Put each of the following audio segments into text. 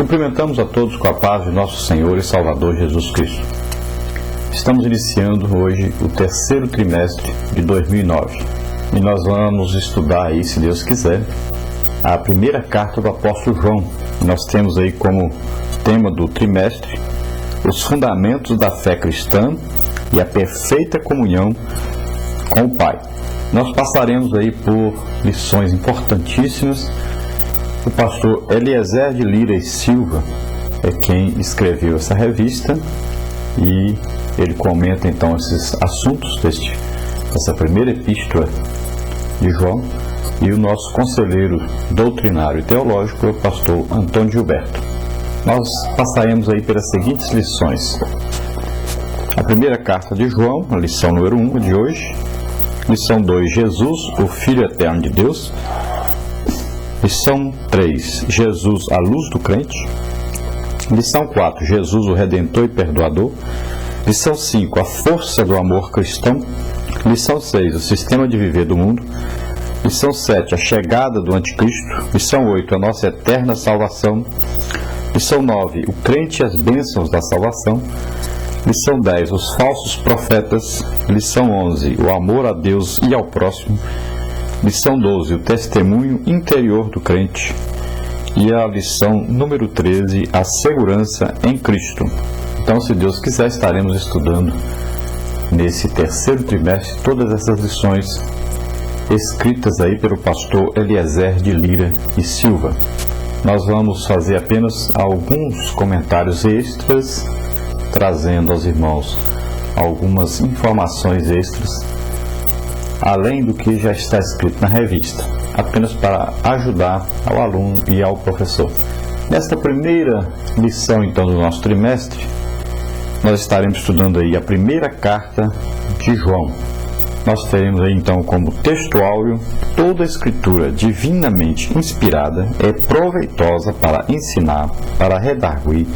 Cumprimentamos a todos com a paz de nosso Senhor e Salvador Jesus Cristo. Estamos iniciando hoje o terceiro trimestre de 2009 e nós vamos estudar aí, se Deus quiser, a primeira carta do apóstolo João. Nós temos aí como tema do trimestre os fundamentos da fé cristã e a perfeita comunhão com o Pai. Nós passaremos aí por lições importantíssimas. O pastor Eliezer de Lira e Silva é quem escreveu essa revista e ele comenta então esses assuntos dessa primeira epístola de João, e o nosso conselheiro doutrinário e teológico é o pastor Antônio Gilberto. Nós passaremos aí pelas seguintes lições. A primeira carta de João, a lição número 1 de hoje. Lição 2, Jesus, o Filho Eterno de Deus. Lição 3, Jesus, a luz do crente. Lição 4, Jesus, o Redentor e Perdoador. Lição 5, a força do amor cristão. Lição 6, o sistema de viver do mundo. Lição 7, a chegada do anticristo. Lição 8, a nossa eterna salvação. Lição 9, o crente e as bênçãos da salvação. Lição 10, os falsos profetas. Lição 11, o amor a Deus e ao próximo. Lição 12, o testemunho interior do crente. E a lição número 13, a segurança em Cristo. Então, se Deus quiser, estaremos estudando nesse terceiro trimestre todas essas lições escritas aí pelo pastor Eliezer de Lira e Silva. Nós vamos fazer apenas alguns comentários extras, trazendo aos irmãos algumas informações extras, além do que já está escrito na revista, apenas para ajudar ao aluno e ao professor. Nesta primeira lição, então, do nosso trimestre, nós estaremos estudando aí a primeira carta de João. Nós teremos aí, então, como texto áureo: toda a escritura divinamente inspirada é proveitosa para ensinar, para redarguir,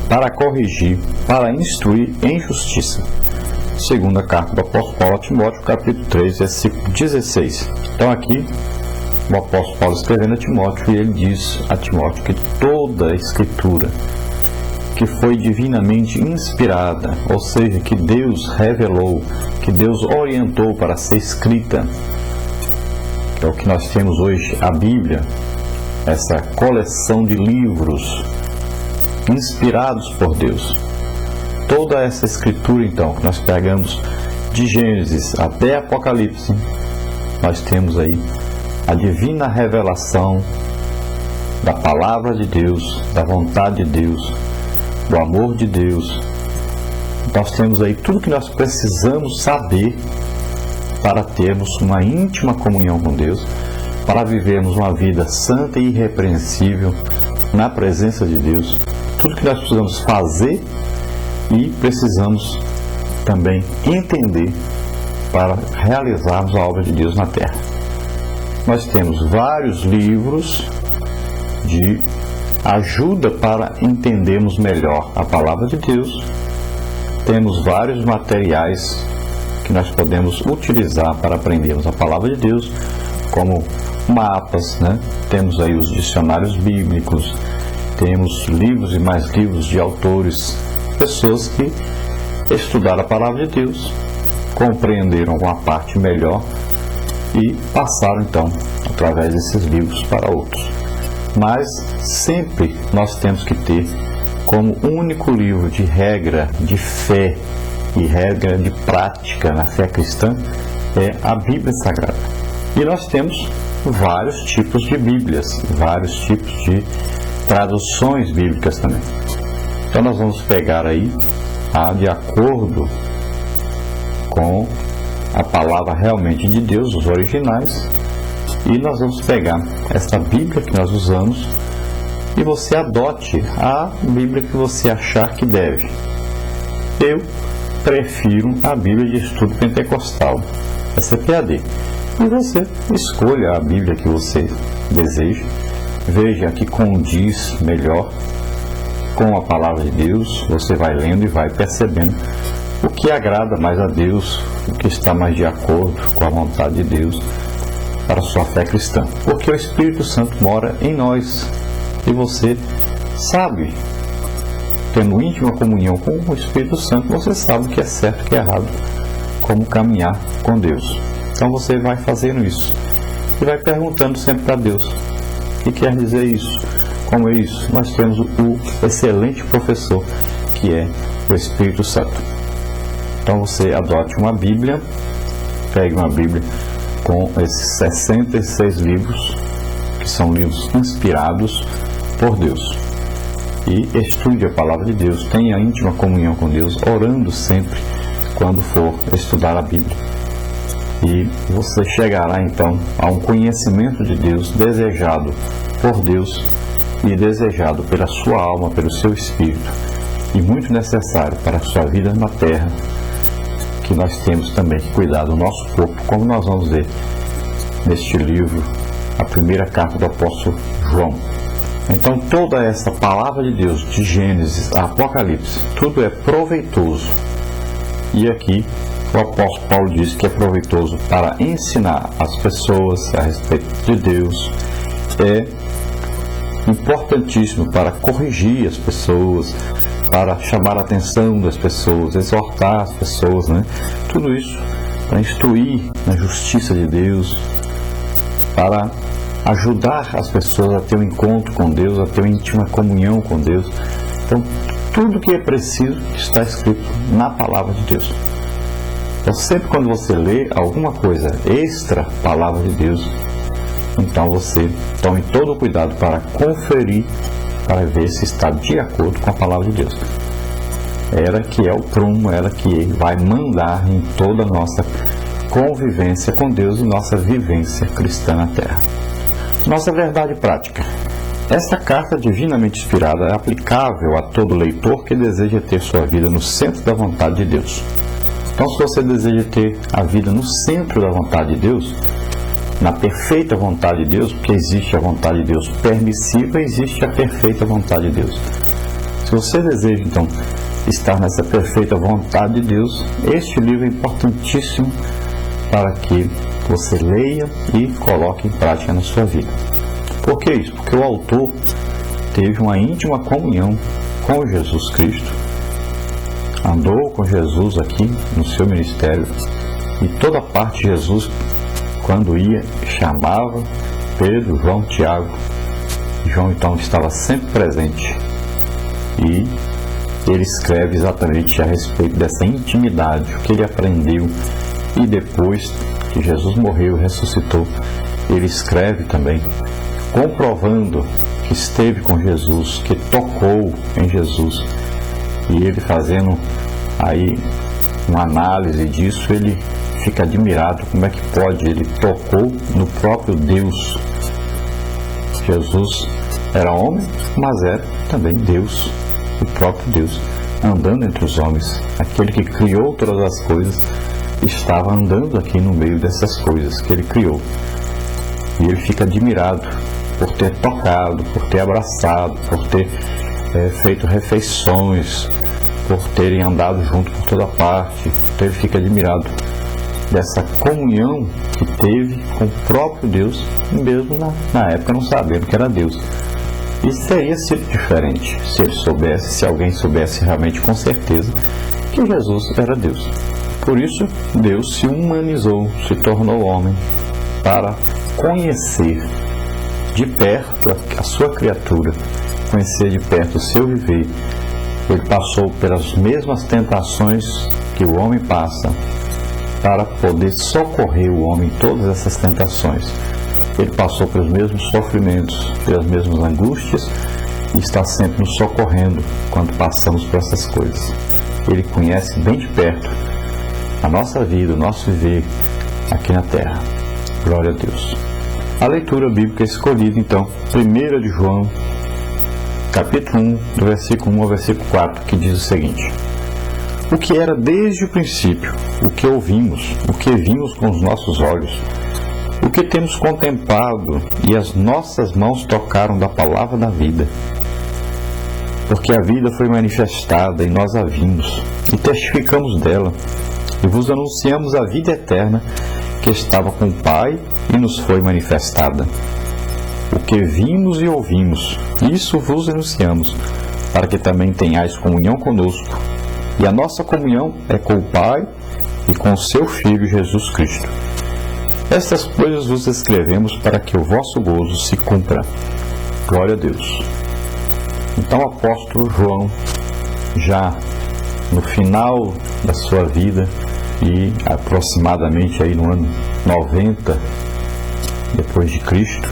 para corrigir, para instruir em justiça. Segunda carta do apóstolo Paulo a Timóteo, capítulo 3, versículo 16. Então aqui, o apóstolo Paulo escrevendo a Timóteo, e ele diz a Timóteo que toda a escritura que foi divinamente inspirada, ou seja, que Deus revelou, que Deus orientou para ser escrita, que é o que nós temos hoje, a Bíblia, essa coleção de livros inspirados por Deus. Toda essa escritura, então, que nós pegamos de Gênesis até Apocalipse, nós temos aí a divina revelação da palavra de Deus, da vontade de Deus, do amor de Deus. Nós temos aí tudo que nós precisamos saber para termos uma íntima comunhão com Deus, para vivermos uma vida santa e irrepreensível na presença de Deus. Tudo que nós precisamos fazer e precisamos também entender para realizarmos a obra de Deus na terra. Nós temos vários livros de ajuda para entendermos melhor a palavra de Deus. Temos vários materiais que nós podemos utilizar para aprendermos a palavra de Deus, como mapas, né? Temos aí os dicionários bíblicos, temos livros e mais livros de autores, pessoas que estudaram a palavra de Deus, compreenderam uma parte melhor e passaram então através desses livros para outros. Mas sempre nós temos que ter como único livro de regra de fé e regra de prática na fé cristã é a Bíblia Sagrada. E nós temos vários tipos de Bíblias, vários tipos de traduções bíblicas também. Então nós vamos pegar aí de acordo com a palavra realmente de Deus, os originais, e nós vamos pegar essa Bíblia que nós usamos e você adote a Bíblia que você achar que deve. Eu prefiro a Bíblia de Estudo Pentecostal, a CPAD. E você escolha a Bíblia que você deseja, veja que condiz melhor com a palavra de Deus. Você vai lendo e vai percebendo o que agrada mais a Deus, o que está mais de acordo com a vontade de Deus para a sua fé cristã. Porque o Espírito Santo mora em nós e você sabe, tendo íntima comunhão com o Espírito Santo, você sabe o que é certo e o que é errado, como caminhar com Deus. Então você vai fazendo isso e vai perguntando sempre para Deus: o que quer dizer isso? Como é isso? Nós temos o excelente professor, que é o Espírito Santo. Então você adote uma Bíblia, pegue uma Bíblia com esses 66 livros, que são livros inspirados por Deus, e estude a palavra de Deus, tenha íntima comunhão com Deus, orando sempre quando for estudar a Bíblia. E você chegará então a um conhecimento de Deus desejado por Deus e desejado pela sua alma, pelo seu espírito, e muito necessário para a sua vida na terra, que nós temos também que cuidar do nosso corpo, como nós vamos ver neste livro, a primeira carta do apóstolo João. Então toda essa palavra de Deus, de Gênesis a Apocalipse, tudo é proveitoso. E aqui o apóstolo Paulo diz que é proveitoso para ensinar as pessoas a respeito de Deus, é importantíssimo para corrigir as pessoas, para chamar a atenção das pessoas, exortar as pessoas, né? Tudo isso para instruir na justiça de Deus, para ajudar as pessoas a ter um encontro com Deus, a ter uma íntima comunhão com Deus. Então, tudo que é preciso está escrito na palavra de Deus. Então, sempre quando você lê alguma coisa extra palavra de Deus, então você tome todo o cuidado para conferir, para ver se está de acordo com a palavra de Deus. Ela que é o prumo, ela que vai mandar em toda a nossa convivência com Deus e nossa vivência cristã na terra. Nossa verdade prática. Esta carta divinamente inspirada é aplicável a todo leitor que deseja ter sua vida no centro da vontade de Deus. Então, se você deseja ter a vida no centro da vontade de Deus, na perfeita vontade de Deus, porque existe a vontade de Deus permissiva, existe a perfeita vontade de Deus. Se você deseja, então, estar nessa perfeita vontade de Deus, este livro é importantíssimo para que você leia e coloque em prática na sua vida. Por que isso? Porque o autor teve uma íntima comunhão com Jesus Cristo, andou com Jesus aqui no seu ministério, e toda parte de Jesus, quando ia, chamava Pedro, João, Tiago. João então estava sempre presente, e ele escreve exatamente a respeito dessa intimidade, o que ele aprendeu, e depois que Jesus morreu e ressuscitou, ele escreve também, comprovando que esteve com Jesus, que tocou em Jesus, e ele fazendo aí uma análise disso, ele fica admirado como é que pode, ele tocou no próprio Deus. Jesus era homem, mas era também Deus, o próprio Deus, andando entre os homens. Aquele que criou todas as coisas estava andando aqui no meio dessas coisas que ele criou. E ele fica admirado por ter tocado, por ter abraçado, por ter feito refeições, por terem andado junto por toda parte. Então ele fica admirado dessa comunhão que teve com o próprio Deus, mesmo na época não sabendo que era Deus. Isso teria sido diferente se ele soubesse, se alguém soubesse realmente com certeza que Jesus era Deus. Por isso, Deus se humanizou, se tornou homem, para conhecer de perto a sua criatura, conhecer de perto o seu viver. Ele passou pelas mesmas tentações que o homem passa, para poder socorrer o homem em todas essas tentações. Ele passou pelos mesmos sofrimentos, pelas mesmas angústias, e está sempre nos socorrendo quando passamos por essas coisas. Ele conhece bem de perto a nossa vida, o nosso viver aqui na terra. Glória a Deus. A leitura bíblica escolhida, então, 1 de João, capítulo 1, do versículo 1 ao versículo 4, que diz o seguinte: o que era desde o princípio, o que ouvimos, o que vimos com os nossos olhos, o que temos contemplado e as nossas mãos tocaram da palavra da vida. Porque a vida foi manifestada e nós a vimos, e testificamos dela, e vos anunciamos a vida eterna que estava com o Pai e nos foi manifestada. o que vimos e ouvimos, isso vos anunciamos, para que também tenhais comunhão conosco. E a nossa comunhão é com o Pai e com o seu Filho Jesus Cristo. Estas coisas vos escrevemos para que o vosso gozo se cumpra. Glória a Deus. Então o apóstolo João, já no final da sua vida, e aproximadamente aí no ano 90 depois de Cristo,